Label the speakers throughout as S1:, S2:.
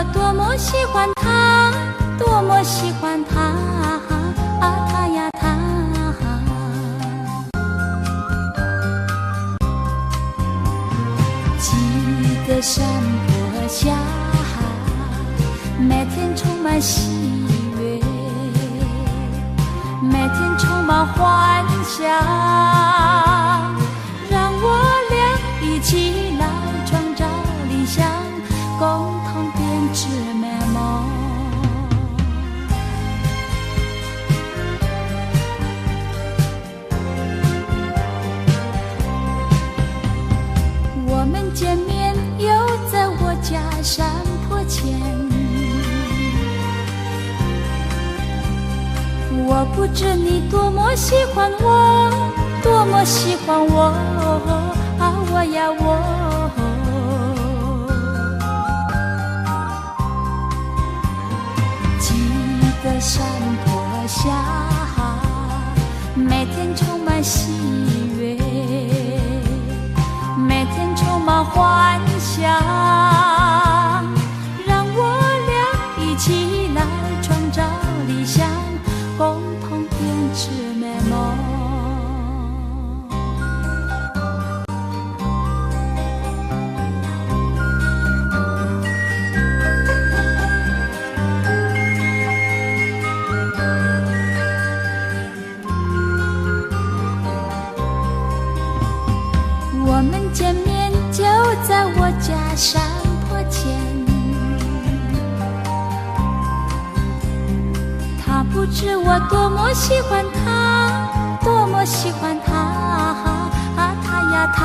S1: 我多么喜欢他，多么喜欢他啊，他呀他。记得山坡下，每天充满喜悦，每天充满幻想，让我俩一起来创造理想，共同编织美梦。我们见面又在我家山坡前，我不知你多么喜欢我，多么喜欢我啊，我呀我。记得山坡下，每天充满喜悦，每天充满幻想，让我俩一起来创造理想，共同编织美梦。我们见面就在我家山坡前，他不知我多么喜欢他，多么喜欢他啊，他呀他。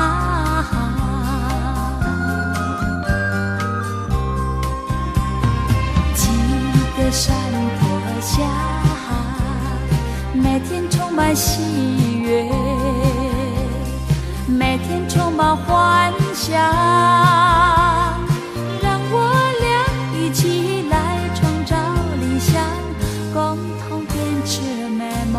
S1: 记得山坡下，每天充满喜悦，每天充满幻想，让我俩一起来创造理想，共同编织美梦。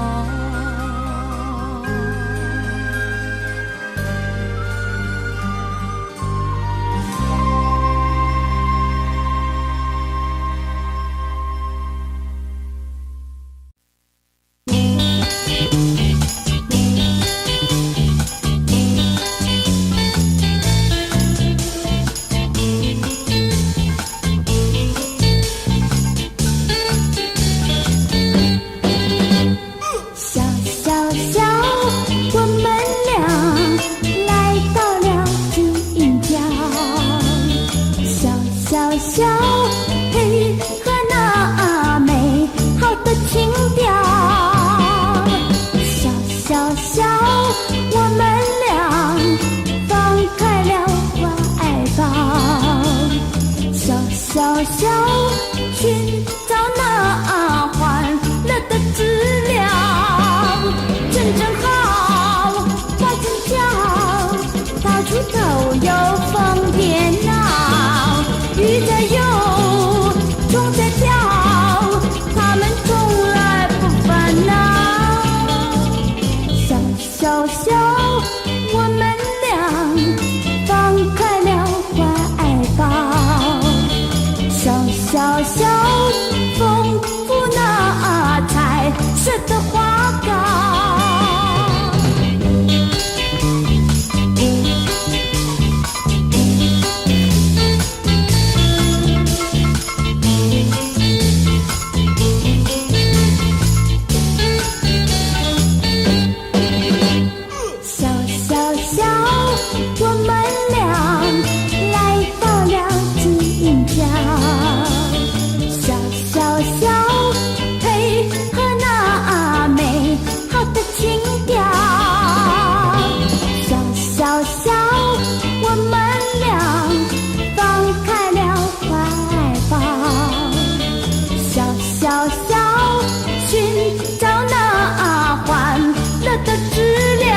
S2: 的质量，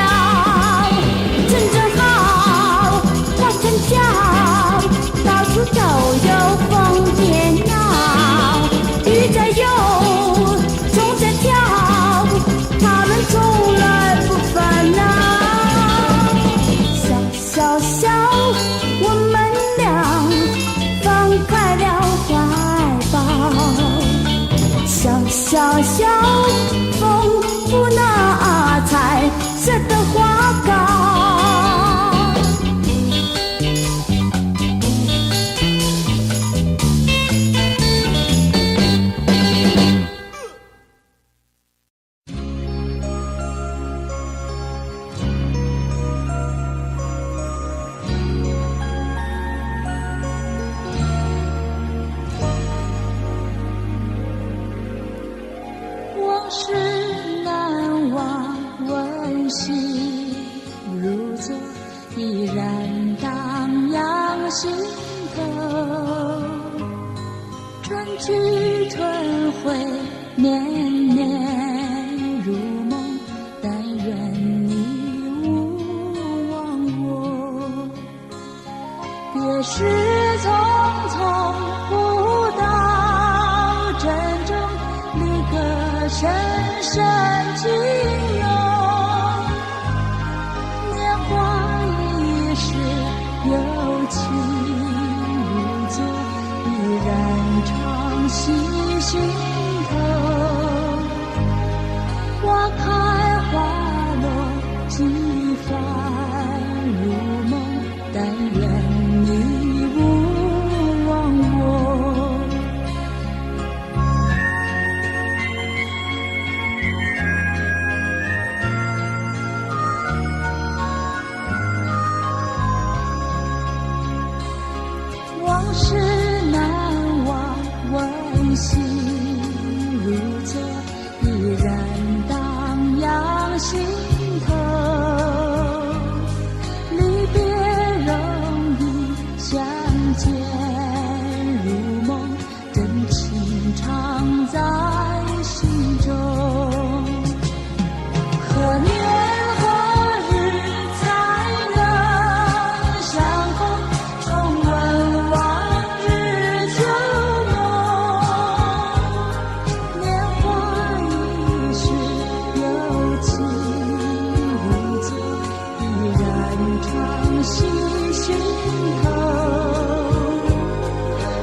S2: 真正好。
S1: 喜如昨，依然荡漾心头。春去春回，年年如梦，但愿你勿忘我。别时匆匆，不到珍重，离歌深深情浓。年华易逝，有情如昨，依然常系心头。花开花落，几番如梦，但愿你勿忘我。往事难忘，温馨如昨，依然荡漾心头。离别容易，相见如梦，真情常在心中。何年何日才能相逢，重温往日旧梦。年华易逝，有情如昨，依然常系心头。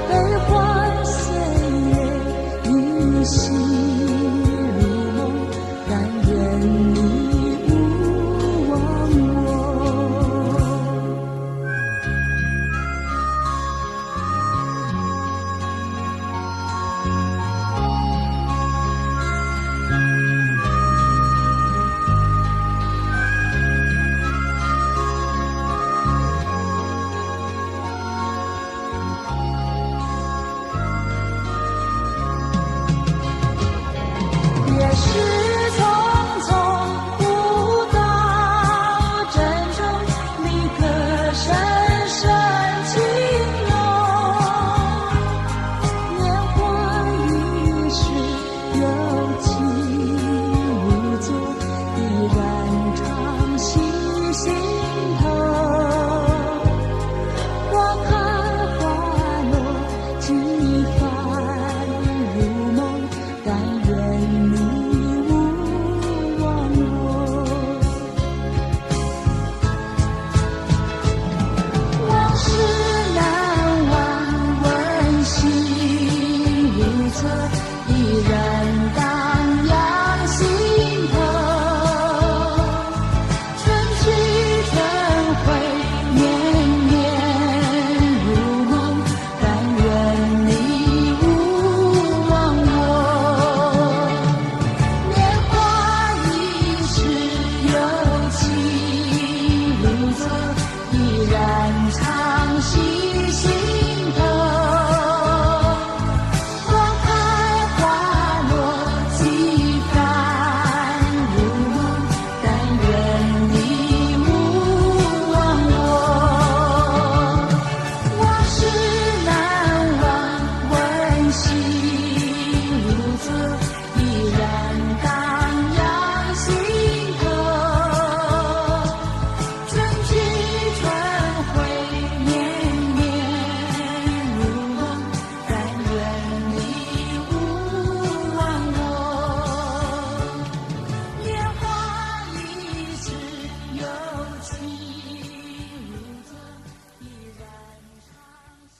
S1: 悲欢岁月，依稀如梦，但愿你勿忘我。别时匆匆，不到珍重，离歌深深情浓。年华易逝，有情如昨，依然常系心头。花开花落，几番如梦，但愿你勿忘我。往事难忘，温馨如昨，依然荡漾心头。春去春回，年年如梦，但愿你勿忘我。年华易逝，有情如昨，依然常系心头。花开花落，几番如梦，但愿你勿忘我。往事难忘，温馨如昨，依然荡漾心头。春去春回，年年如梦，但愿你勿忘我。年华易逝，有情如昨，依然常系。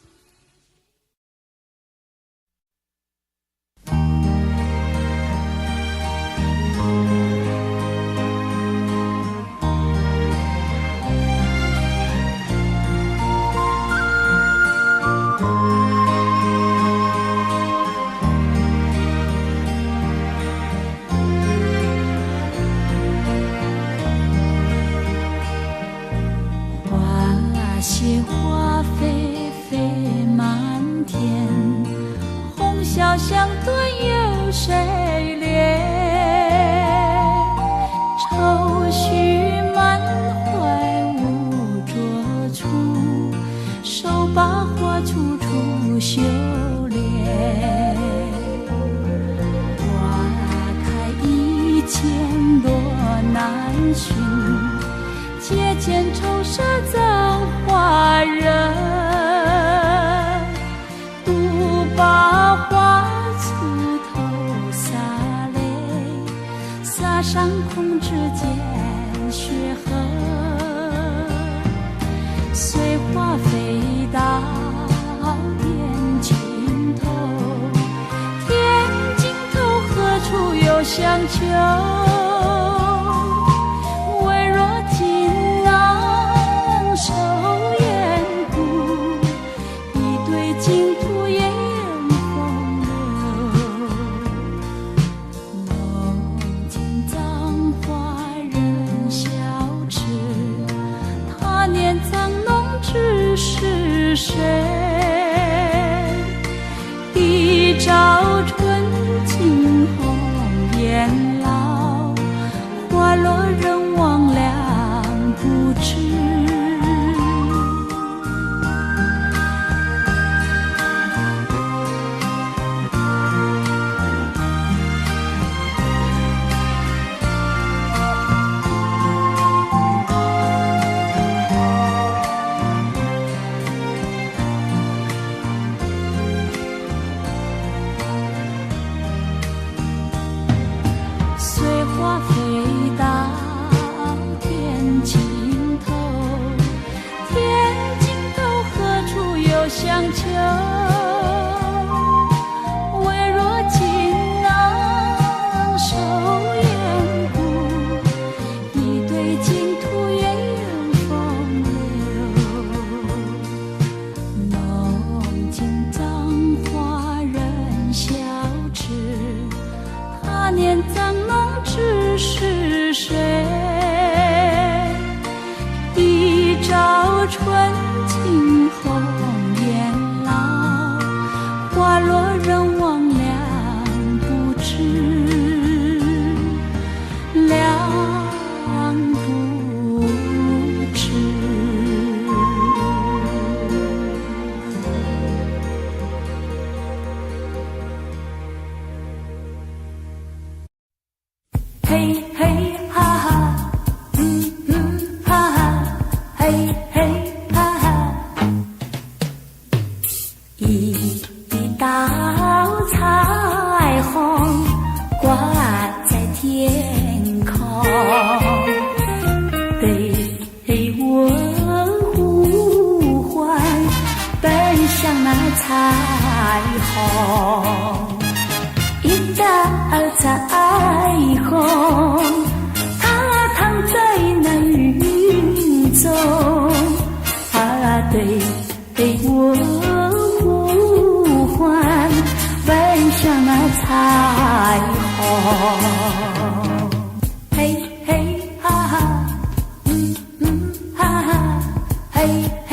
S1: 花谢花飞飞满天，红消香断有谁怜？愁绪把花处处修炼。花开一千多难寻，借剑愁杀造化人。独把花簇头洒泪，洒上空之间血痕。随花飞到天尽头，天尽头何处有相求？微若锦囊收眼骨，一对净土烟风流。梦见葬花人笑痴，他年藏农知是谁？一朝春尽红颜老，花落人亡两不知。随花飞到天尽头，天尽头何处有相求？微若锦囊收眼骨，一对净土烟风流。梦见葬花人笑痴，他年藏农知是谁？一朝春尽红颜老，花落人亡两不知，两不知。嘿嘿哈哈，哈哈，嘿嘿哈哈。一道彩虹挂在天空，对我呼唤，奔向那彩虹。一道彩虹，它躺在那云中，对我呼唤，奔向那彩虹。嘿嘿哈哈，哈哈，嘿嘿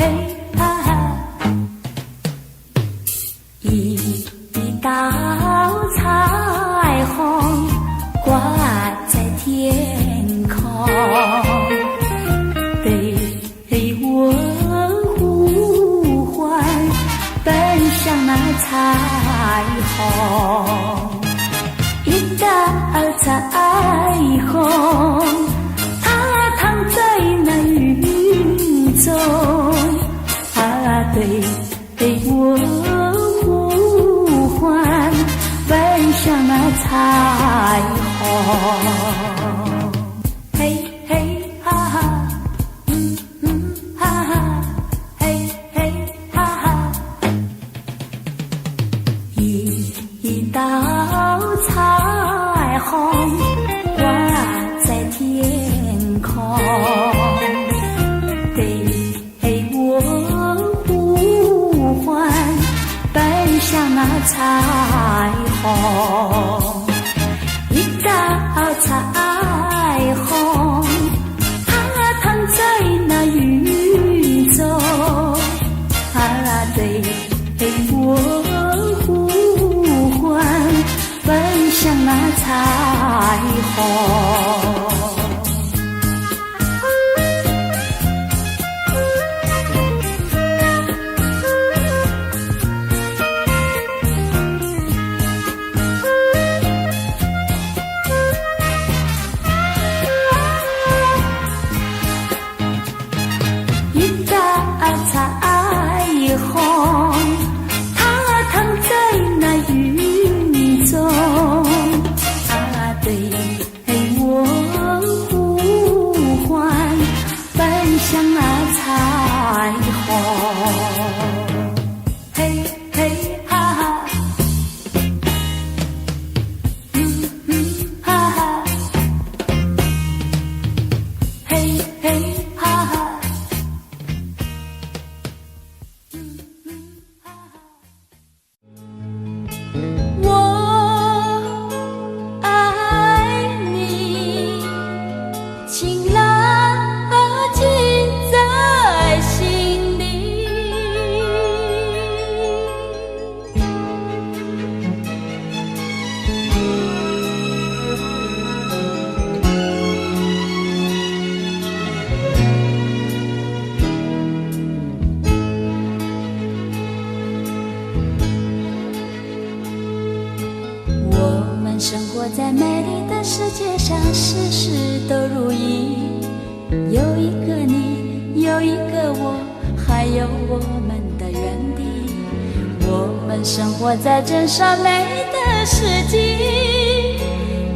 S1: 哈哈。一道彩虹挂在天空，对我呼唤，奔向那彩虹。一道彩虹，它躺在那云中，对我呼唤，奔向那彩虹。嘿嘿哈哈，哈哈，嘿嘿哈哈。一道彩虹挂在天空，对我呼唤，奔向那彩虹。一道彩虹，它躺在那云中，对我呼唤，奔向那彩虹。活在美丽的世界上，事事都如意。有一个你，有一个我，还有我们的原地。我们生活在真善美的世纪，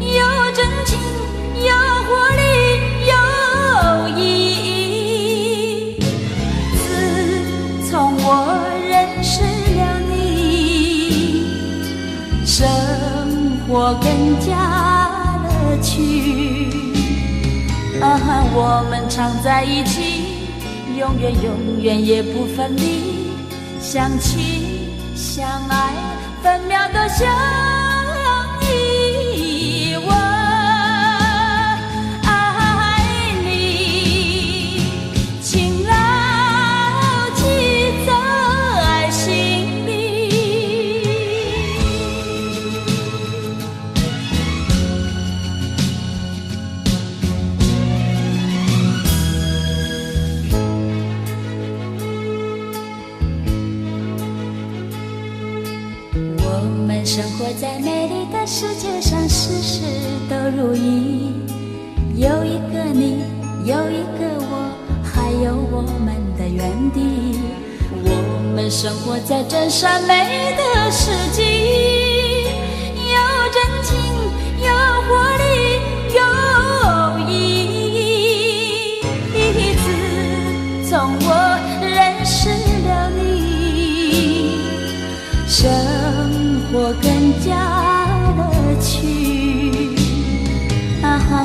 S1: 有真情，有活力，有意义。自从我认识了你，生活更加乐趣。我们常在一起，永远永远也不分离，相亲相爱，分秒都相依。我爱你，请牢记在心里。我们生活在美丽的世界上，事事都如意。有一个你，有一个我，还有我们的原地。我们生活在真善美的世纪，有真情，有活力，有意义。自从我认识了你，生活更加乐趣。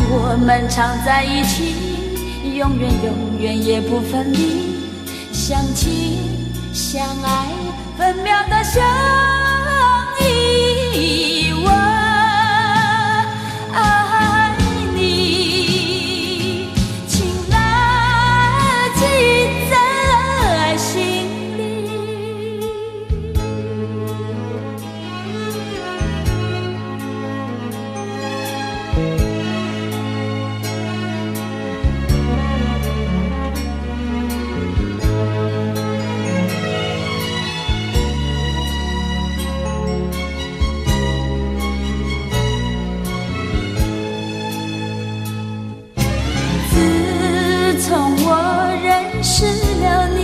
S1: 我们常在一起，永远永远也不分离，相亲相爱，分秒的相依。我爱你，请牢记在心里。自从我认识了你，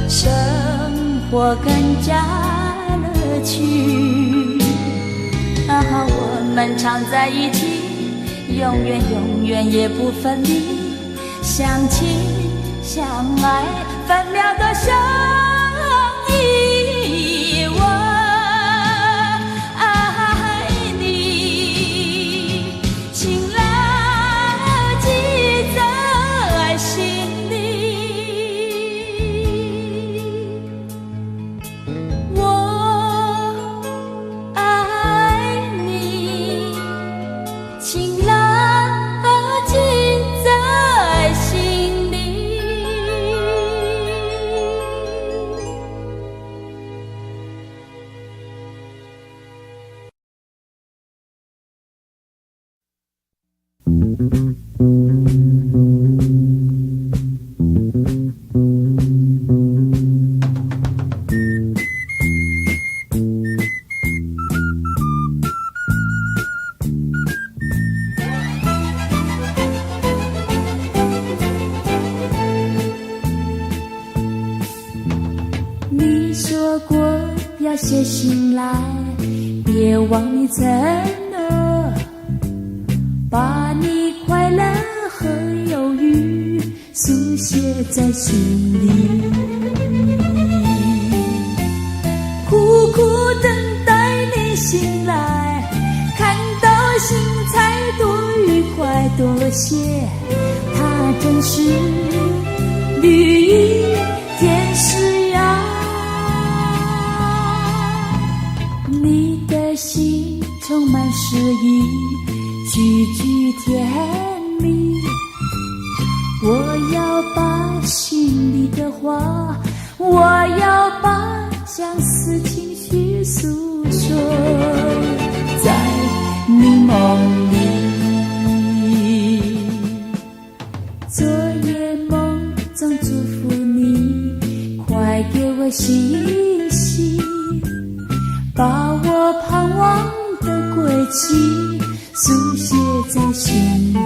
S1: 生活更加乐趣。我们常在一起，永远永远也不分离，相亲相爱，分秒都相依。我爱你，请牢记在心里。我爱你，请牢记在心里。你说过要写信来，别忘你承诺，把你快乐和忧郁书写在心里，苦苦等待你醒来，看到心才多愉快。多谢它真是绿意天使呀，你的心充满诗意，句句甜蜜。我要把心里的话，我要把相思情绪诉说，在你梦里。昨夜梦中祝福你，快给我信息，把我盼望的委屈书写在心里，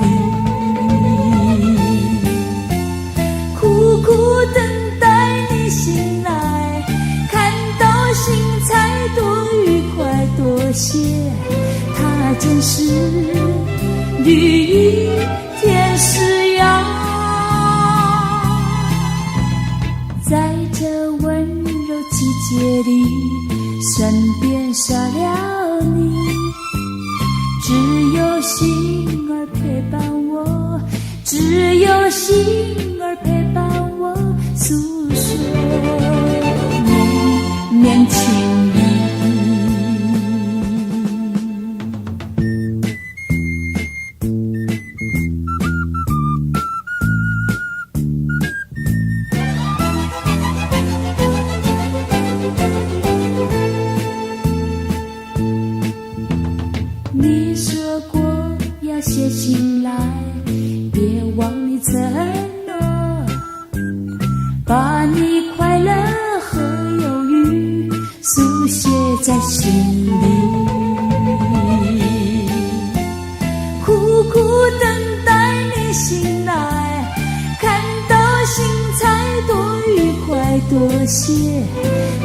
S1: 苦苦等待你醒来，看到星彩多愉快多谢，它真是绿意天使呀。在这温柔季节里，身边少了你，只有星儿陪伴我，只有星儿陪伴我诉说绵绵情意。你说过要写信来，别忘你承诺，把你快乐和忧郁书写在心里，苦苦等待你醒来，看到星彩多愉快多谢，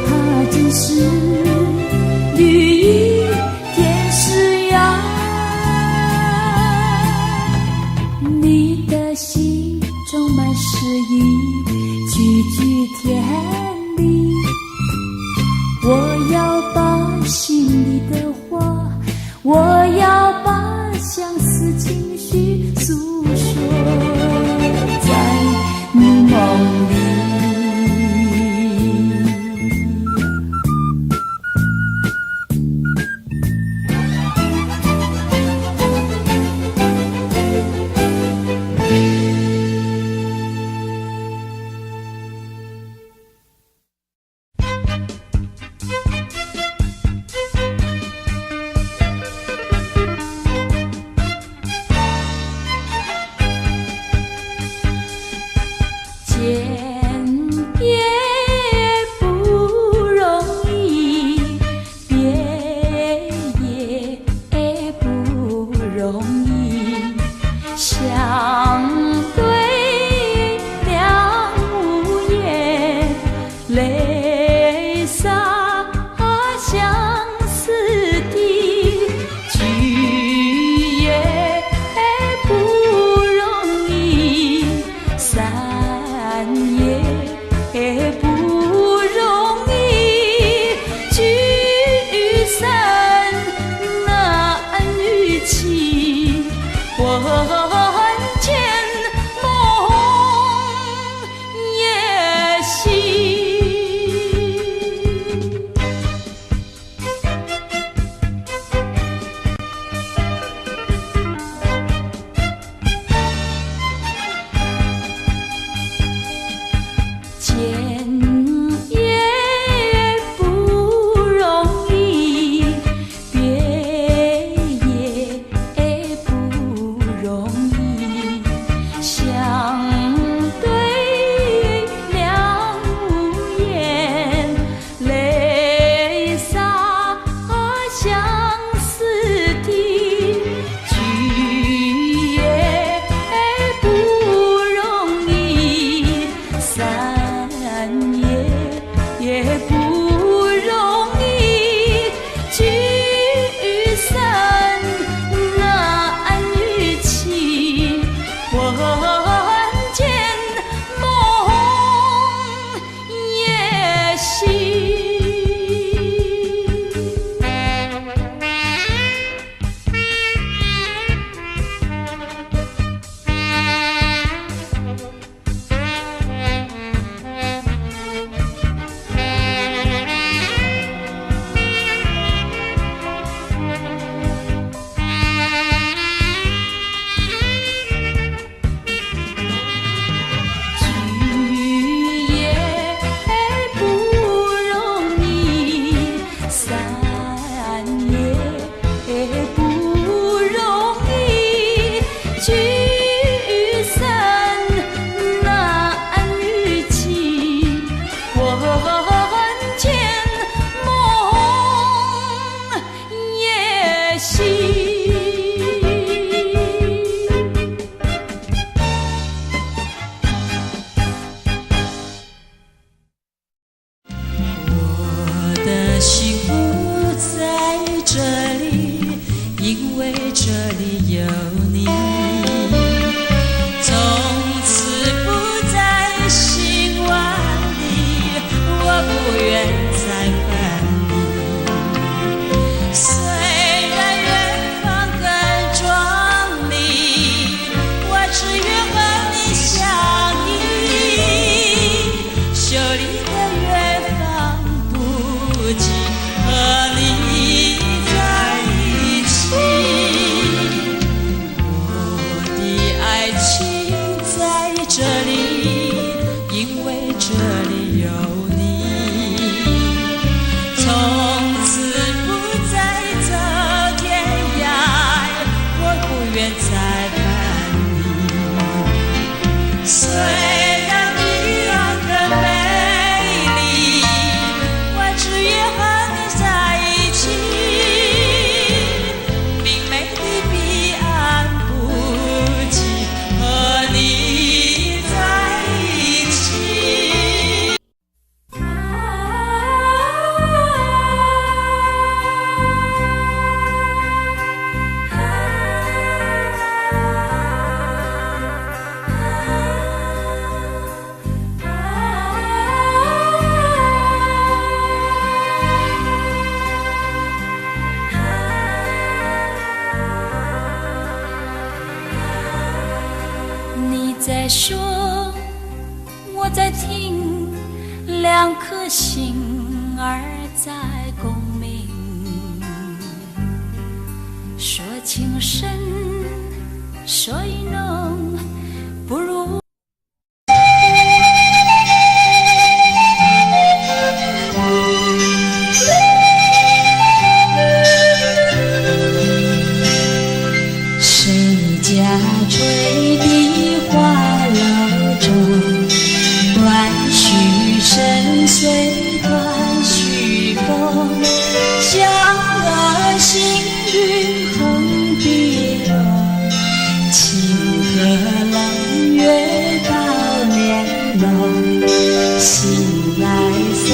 S1: 它真是绿意天使呀。你的心充满诗意，句句甜蜜，我要把心里的话，我要把相思情绪诉说在你梦里。这里有你，从此不在心万里，我不愿再分离。虽然远方更壮丽，我只愿和你相依。秀丽的远方不及和你在一起，我的爱情在这里，因为这里有你，从此不再走天涯，我不愿再分离。虽然彼岸更美丽，我只愿和你在一起，明媚的彼岸不及和你在一起。你在说，我在听，两颗心儿在共鸣，说情深，说意浓，不如谁家吹笛花楼中，断续深邃断续风，响遏行云横碧落，清河冷月到帘笼，醒来三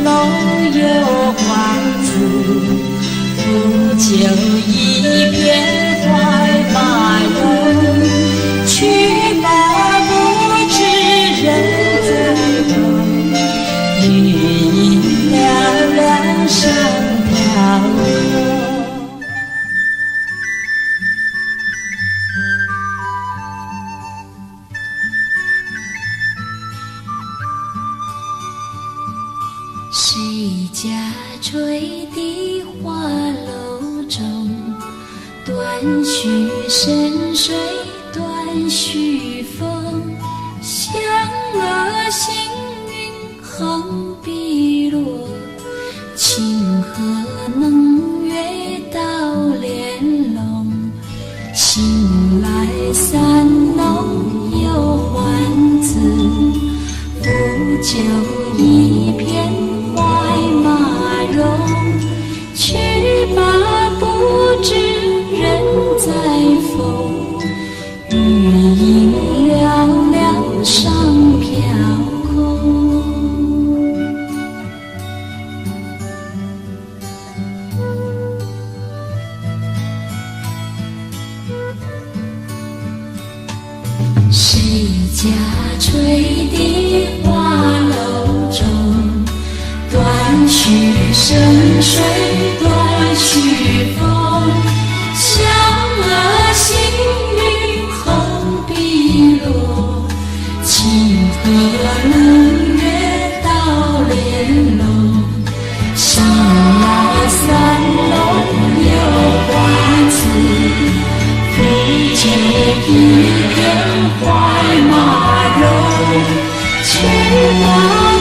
S1: 楼有花子，抚酒一片怀马容，去吧不知人在东，月影凉凉上飘落。谁家吹笛花楼中，断续深水断续风，响遏行云横碧落，清河能月到帘笼，醒来三楼有欢子，抚酒一片怀马容，去吧不知人在风，月影凉凉上飘空。谁家吹笛花楼中，断续深水断续风，响遏行云横碧落，清河冷月到帘笼，醒来三楼有花子，抚酒一片怀马容，去吧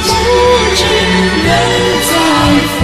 S1: 不知人在风，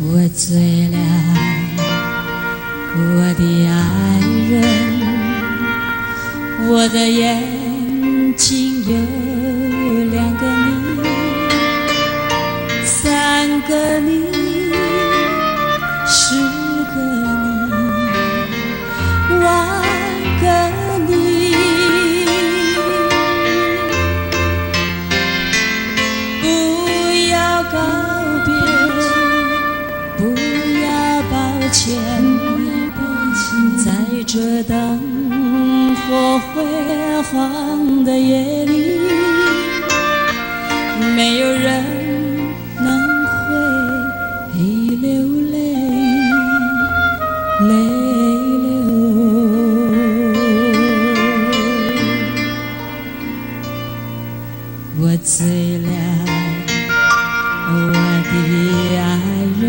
S1: 我醉了，我的爱人，我的眼睛有2个你，3个你，10个你，10000个你。不要告别，不要抱歉，在这灯火辉煌的夜里，没有人能会流泪，泪流。我醉了，我的爱人，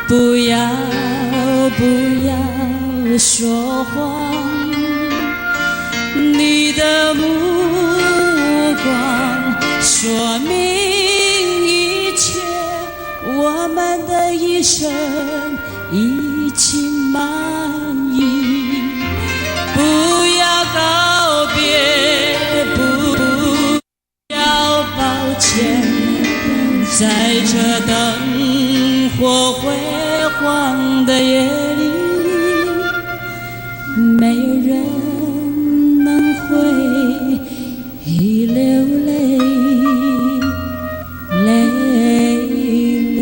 S1: 不要说谎，你的目光说明一切，我们的一生已经满意。不要告别，不要抱歉，在这灯火辉煌的夜里，没有人能会流泪，泪流。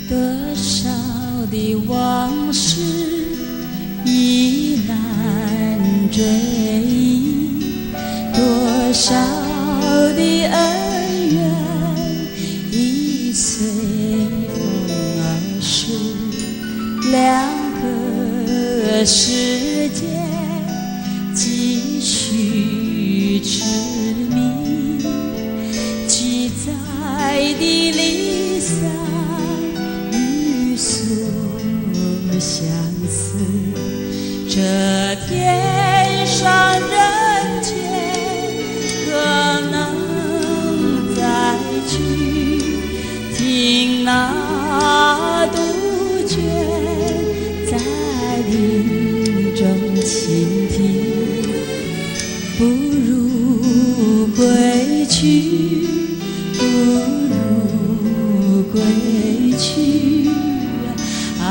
S1: 多少的往事已难追忆，多少的恩怨已随风而逝，2个世界继续痴迷，记载的离散与诉相思，这天上人间可能再聚，听那杜鹃在林中倾听，不如归去，不如归去啊，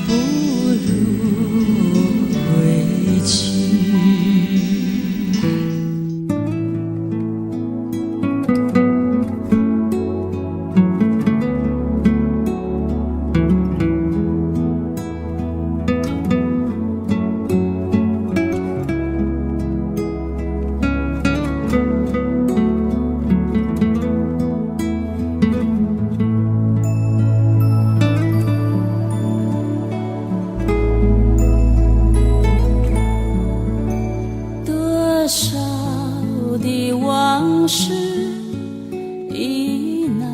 S1: 不如归去。多少的往事已难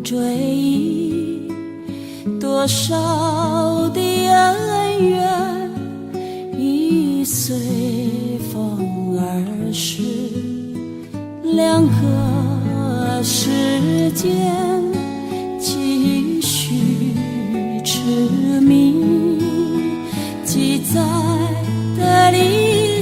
S1: 追忆，多少的恩怨已随风而逝，2个世间继续痴迷，记载的离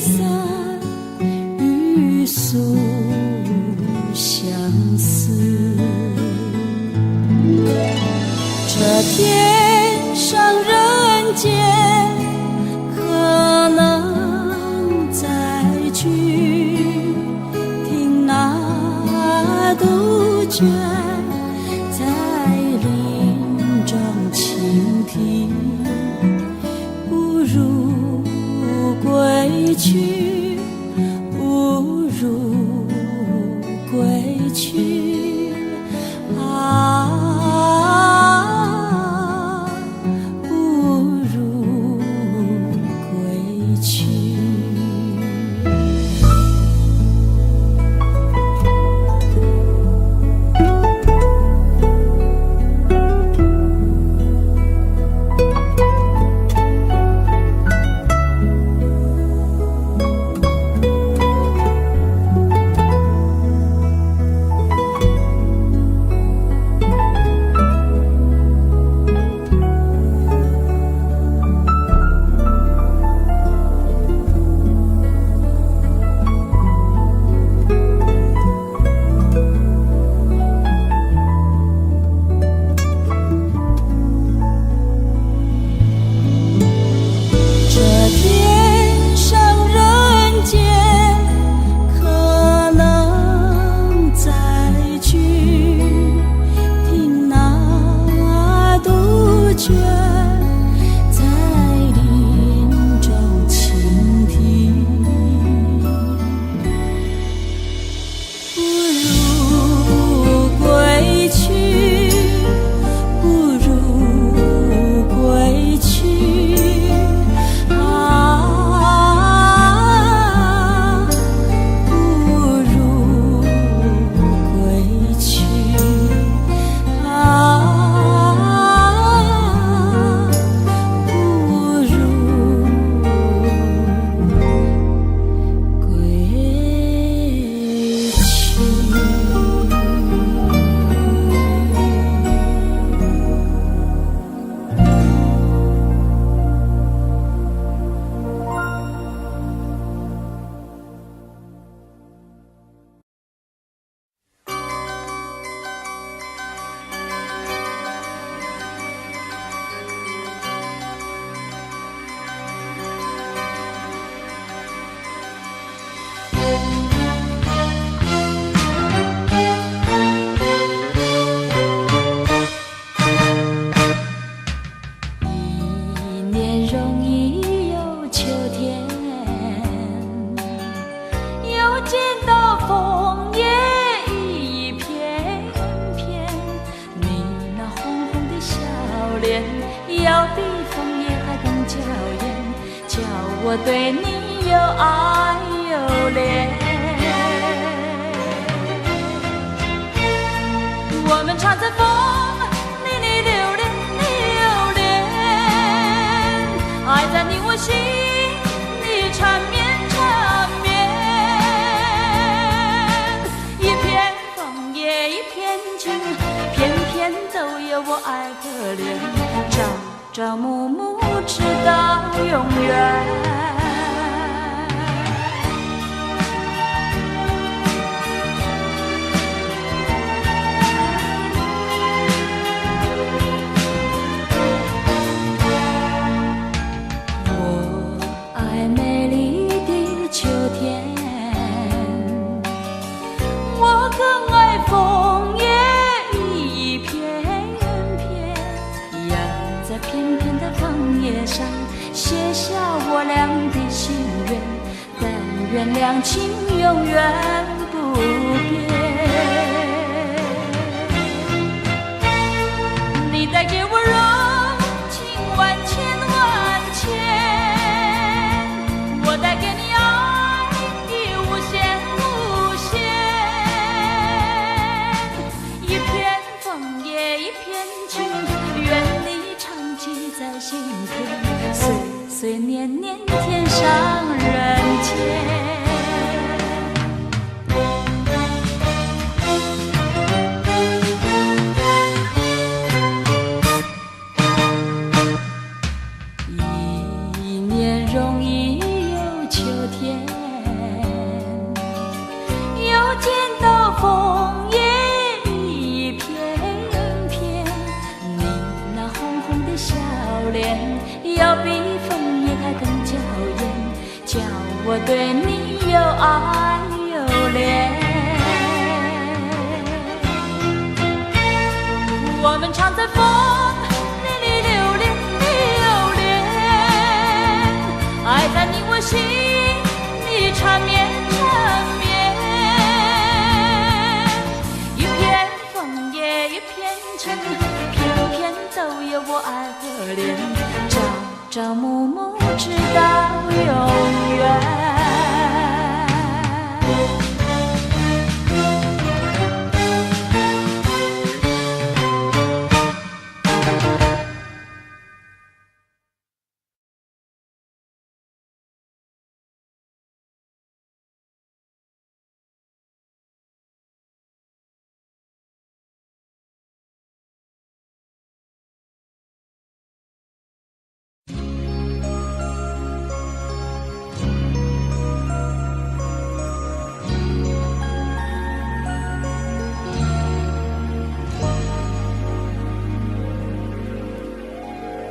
S1: 倦，在林中倾听，不如归去，不如归去啊，不如归去。
S2: 要比枫叶还更娇艳，叫我对你又爱又怜。我们常在风里留恋，爱在你我心里缠绵。一片枫叶一片情，偏偏都有我爱可怜。朝朝暮暮直到永远。
S1: 我爱美丽的秋天，
S2: 我更爱枫叶一片片，
S1: 要在片片的枫叶上写下我俩的心愿，但愿两情永远不变。
S2: 你带给我柔情万千万千，我带给你爱的无限无限。一片枫叶一片情，愿你常记在心田，岁岁年年天上人间。
S1: 见到枫叶一片片，你那红红的笑脸，要比枫叶还更娇艳，叫我对你又爱又怜。
S2: 我们常在风里流连，爱在你我心里缠绵。一片枫叶一片情，片片都有我爱的脸，朝朝暮暮直到永远。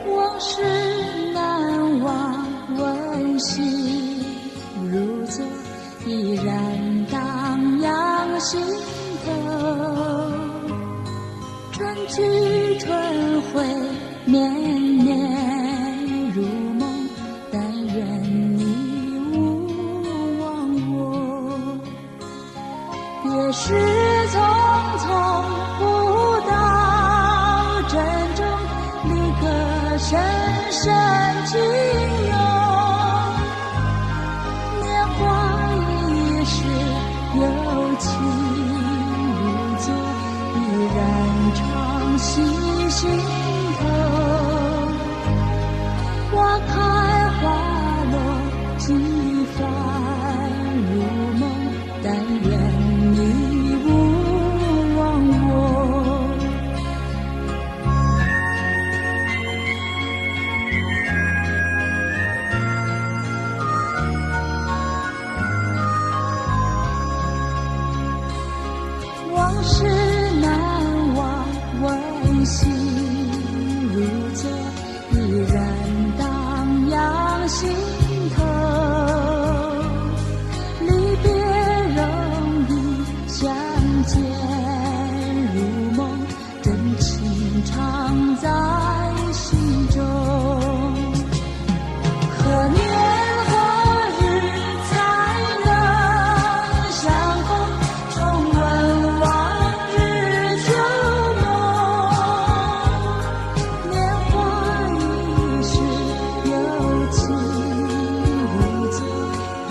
S1: 往事难忘，温馨如昨，依然荡漾心头。春去春回，年年如梦，但愿你勿忘我。也是匆匆不到珍重你歌声深情浓，年华易逝，有情如昨，依然常系心头。花开花落，几番如梦，但愿你勿忘我。往事难忘，温馨如昨，依然荡漾心头。离别容易，相见如梦，真情常在心中。可年何日才能相逢，重温往日旧梦。年华易逝，有情如昨，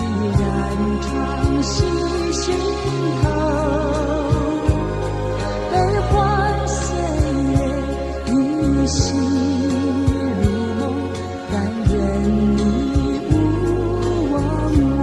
S1: 依然常系心头。悲欢岁月，依稀如梦，但愿你勿忘我。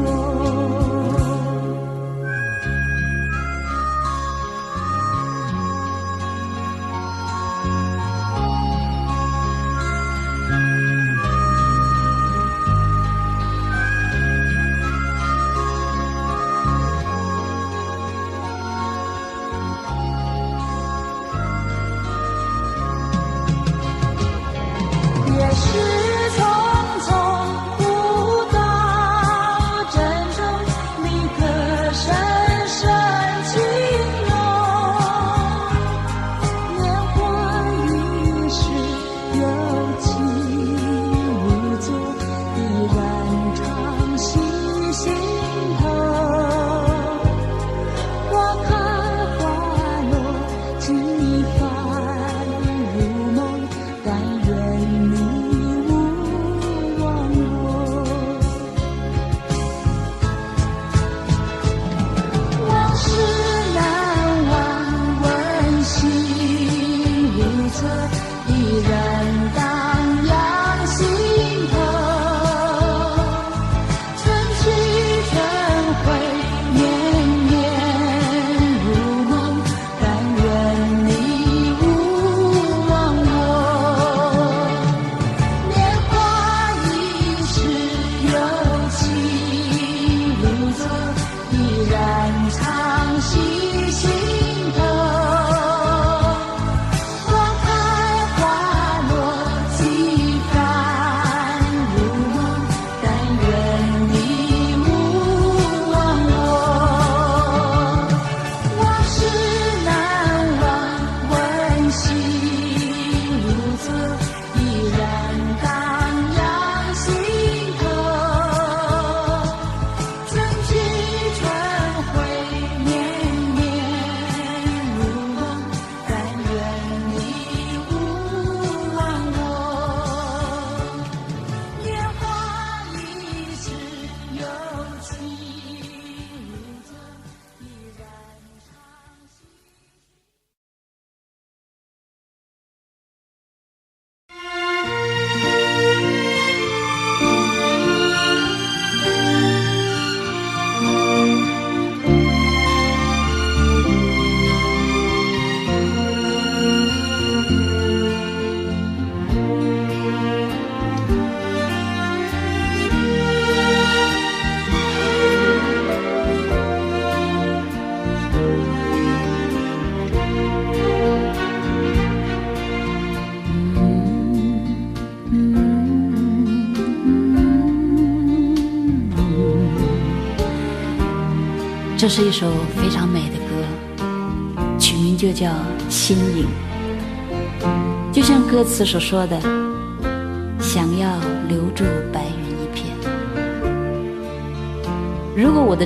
S1: 这是一首非常美的歌，曲名就叫《心影》。就像歌词所说的，想要留住白云一片。如果我的